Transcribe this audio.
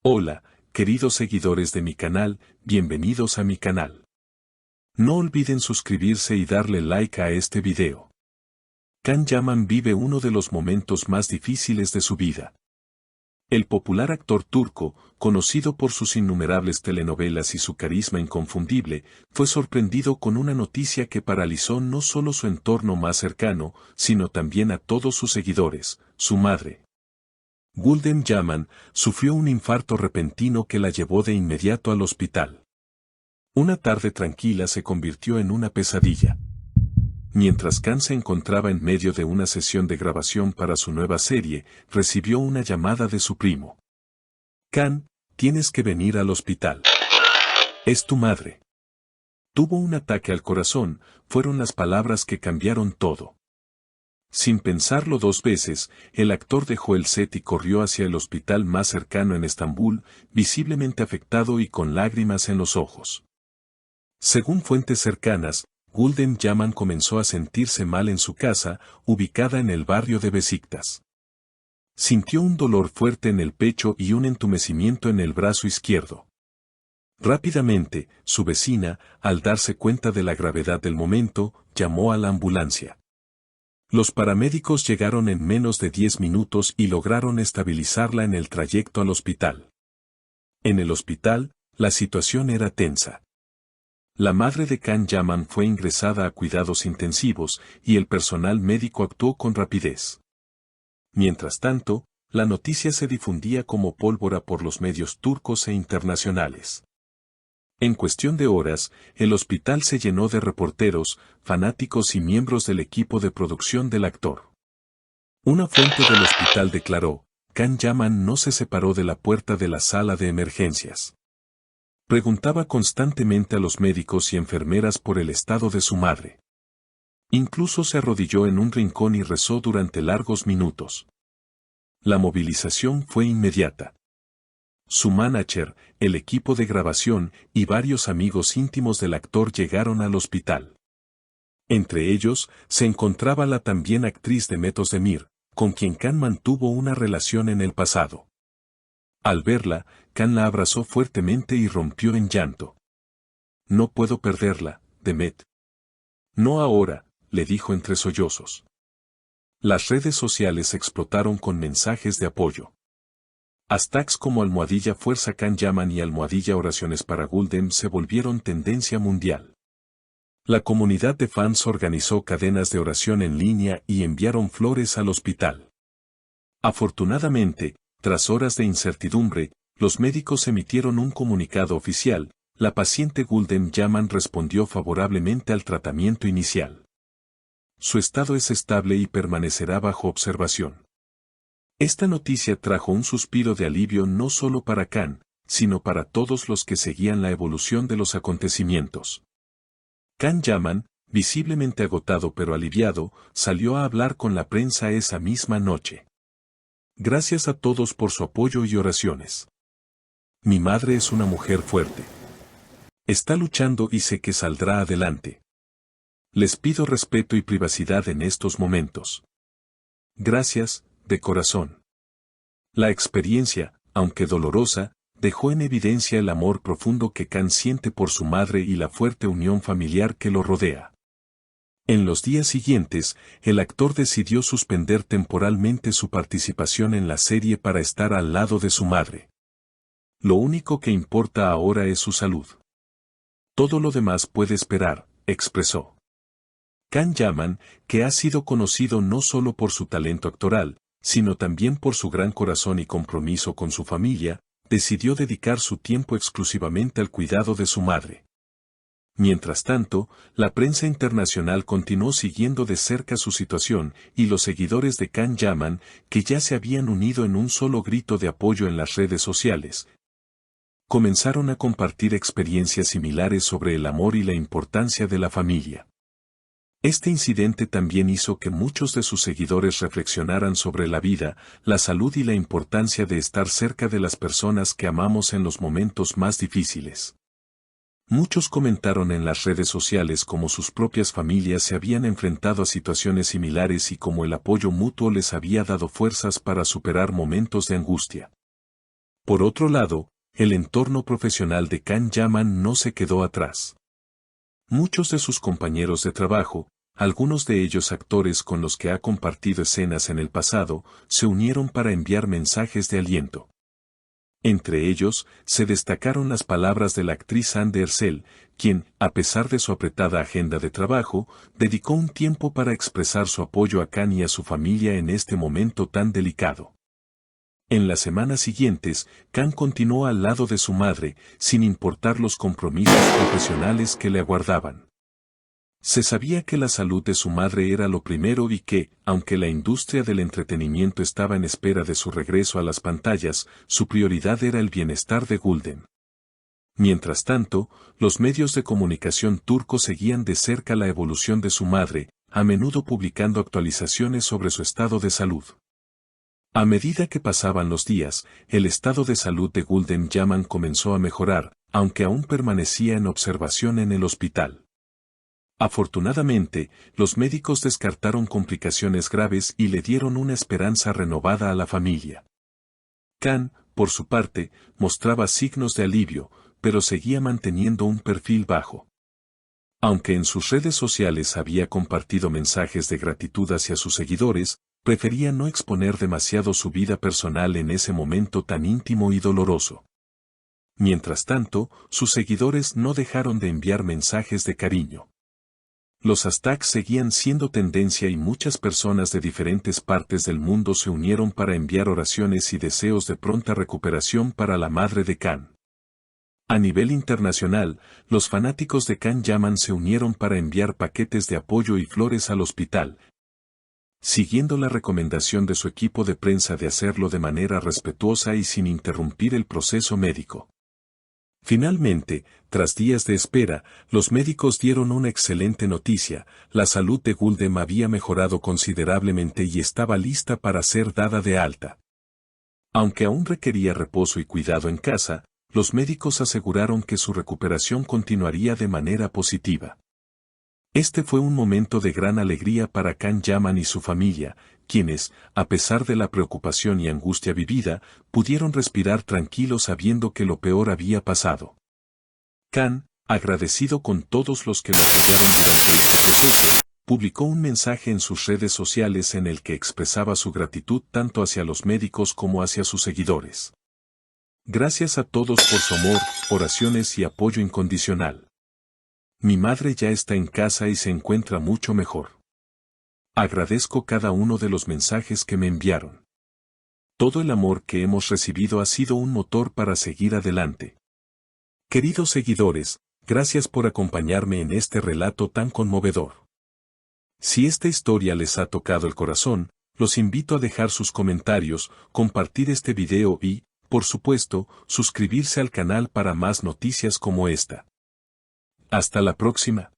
Hola, queridos seguidores de mi canal, bienvenidos a mi canal. No olviden suscribirse y darle like a este video. Can Yaman vive uno de los momentos más difíciles de su vida. El popular actor turco, conocido por sus innumerables telenovelas y su carisma inconfundible, fue sorprendido con una noticia que paralizó no solo su entorno más cercano, sino también a todos sus seguidores, su madre. Gulden Yaman sufrió un infarto repentino que la llevó de inmediato al hospital. Una tarde tranquila se convirtió en una pesadilla. Mientras Can se encontraba en medio de una sesión de grabación para su nueva serie, recibió una llamada de su primo. Can, tienes que venir al hospital. Es tu madre. Tuvo un ataque al corazón, fueron las palabras que cambiaron todo. Sin pensarlo dos veces, el actor dejó el set y corrió hacia el hospital más cercano en Estambul, visiblemente afectado y con lágrimas en los ojos. Según fuentes cercanas, Gulden Yaman comenzó a sentirse mal en su casa, ubicada en el barrio de Beşiktaş. Sintió un dolor fuerte en el pecho y un entumecimiento en el brazo izquierdo. Rápidamente, su vecina, al darse cuenta de la gravedad del momento, llamó a la ambulancia. Los paramédicos llegaron en menos de 10 minutos y lograron estabilizarla en el trayecto al hospital. En el hospital, la situación era tensa. La madre de Can Yaman fue ingresada a cuidados intensivos y el personal médico actuó con rapidez. Mientras tanto, la noticia se difundía como pólvora por los medios turcos e internacionales. En cuestión de horas, el hospital se llenó de reporteros, fanáticos y miembros del equipo de producción del actor. Una fuente del hospital declaró, Can Yaman no se separó de la puerta de la sala de emergencias. Preguntaba constantemente a los médicos y enfermeras por el estado de su madre. Incluso se arrodilló en un rincón y rezó durante largos minutos. La movilización fue inmediata. Su manager, el equipo de grabación y varios amigos íntimos del actor llegaron al hospital. Entre ellos, se encontraba la también actriz Demet Özdemir, con quien Can mantuvo una relación en el pasado. Al verla, Can la abrazó fuertemente y rompió en llanto. No puedo perderla, Demet. No ahora, le dijo entre sollozos. Las redes sociales explotaron con mensajes de apoyo. Hashtags como #Fuerza Can Yaman y #Oraciones para Gulden se volvieron tendencia mundial. La comunidad de fans organizó cadenas de oración en línea y enviaron flores al hospital. Afortunadamente, tras horas de incertidumbre, los médicos emitieron un comunicado oficial. La paciente Gulden Yaman respondió favorablemente al tratamiento inicial. Su estado es estable y permanecerá bajo observación. Esta noticia trajo un suspiro de alivio no solo para Can, sino para todos los que seguían la evolución de los acontecimientos. Can Yaman, visiblemente agotado pero aliviado, salió a hablar con la prensa esa misma noche. Gracias a todos por su apoyo y oraciones. Mi madre es una mujer fuerte. Está luchando y sé que saldrá adelante. Les pido respeto y privacidad en estos momentos. Gracias, de corazón. La experiencia, aunque dolorosa, dejó en evidencia el amor profundo que Can siente por su madre y la fuerte unión familiar que lo rodea. En los días siguientes, el actor decidió suspender temporalmente su participación en la serie para estar al lado de su madre. Lo único que importa ahora es su salud. Todo lo demás puede esperar, expresó. Can Yaman, que ha sido conocido no solo por su talento actoral, sino también por su gran corazón y compromiso con su familia, decidió dedicar su tiempo exclusivamente al cuidado de su madre. Mientras tanto, la prensa internacional continuó siguiendo de cerca su situación y los seguidores de Can Yaman, que ya se habían unido en un solo grito de apoyo en las redes sociales, comenzaron a compartir experiencias similares sobre el amor y la importancia de la familia. Este incidente también hizo que muchos de sus seguidores reflexionaran sobre la vida, la salud y la importancia de estar cerca de las personas que amamos en los momentos más difíciles. Muchos comentaron en las redes sociales cómo sus propias familias se habían enfrentado a situaciones similares y cómo el apoyo mutuo les había dado fuerzas para superar momentos de angustia. Por otro lado, el entorno profesional de Can Yaman no se quedó atrás. Muchos de sus compañeros de trabajo, algunos de ellos actores con los que ha compartido escenas en el pasado, se unieron para enviar mensajes de aliento. Entre ellos, se destacaron las palabras de la actriz Anne Ercel, quien, a pesar de su apretada agenda de trabajo, dedicó un tiempo para expresar su apoyo a Can y a su familia en este momento tan delicado. En las semanas siguientes, Can continuó al lado de su madre, sin importar los compromisos profesionales que le aguardaban. Se sabía que la salud de su madre era lo primero y que, aunque la industria del entretenimiento estaba en espera de su regreso a las pantallas, su prioridad era el bienestar de Gülden. Mientras tanto, los medios de comunicación turcos seguían de cerca la evolución de su madre, a menudo publicando actualizaciones sobre su estado de salud. A medida que pasaban los días, el estado de salud de Gülden Yaman comenzó a mejorar, aunque aún permanecía en observación en el hospital. Afortunadamente, los médicos descartaron complicaciones graves y le dieron una esperanza renovada a la familia. Can, por su parte, mostraba signos de alivio, pero seguía manteniendo un perfil bajo. Aunque en sus redes sociales había compartido mensajes de gratitud hacia sus seguidores, prefería no exponer demasiado su vida personal en ese momento tan íntimo y doloroso. Mientras tanto, sus seguidores no dejaron de enviar mensajes de cariño. Los hashtags seguían siendo tendencia y muchas personas de diferentes partes del mundo se unieron para enviar oraciones y deseos de pronta recuperación para la madre de Can. A nivel internacional, los fanáticos de Can Yaman se unieron para enviar paquetes de apoyo y flores al hospital, siguiendo la recomendación de su equipo de prensa de hacerlo de manera respetuosa y sin interrumpir el proceso médico. Finalmente, tras días de espera, los médicos dieron una excelente noticia: la salud de Gülden había mejorado considerablemente y estaba lista para ser dada de alta. Aunque aún requería reposo y cuidado en casa, los médicos aseguraron que su recuperación continuaría de manera positiva. Este fue un momento de gran alegría para Can Yaman y su familia, quienes, a pesar de la preocupación y angustia vivida, pudieron respirar tranquilos sabiendo que lo peor había pasado. Can, agradecido con todos los que lo apoyaron durante este proceso, publicó un mensaje en sus redes sociales en el que expresaba su gratitud tanto hacia los médicos como hacia sus seguidores. Gracias a todos por su amor, oraciones y apoyo incondicional. Mi madre ya está en casa y se encuentra mucho mejor. Agradezco cada uno de los mensajes que me enviaron. Todo el amor que hemos recibido ha sido un motor para seguir adelante. Queridos seguidores, gracias por acompañarme en este relato tan conmovedor. Si esta historia les ha tocado el corazón, los invito a dejar sus comentarios, compartir este video y, por supuesto, suscribirse al canal para más noticias como esta. Hasta la próxima.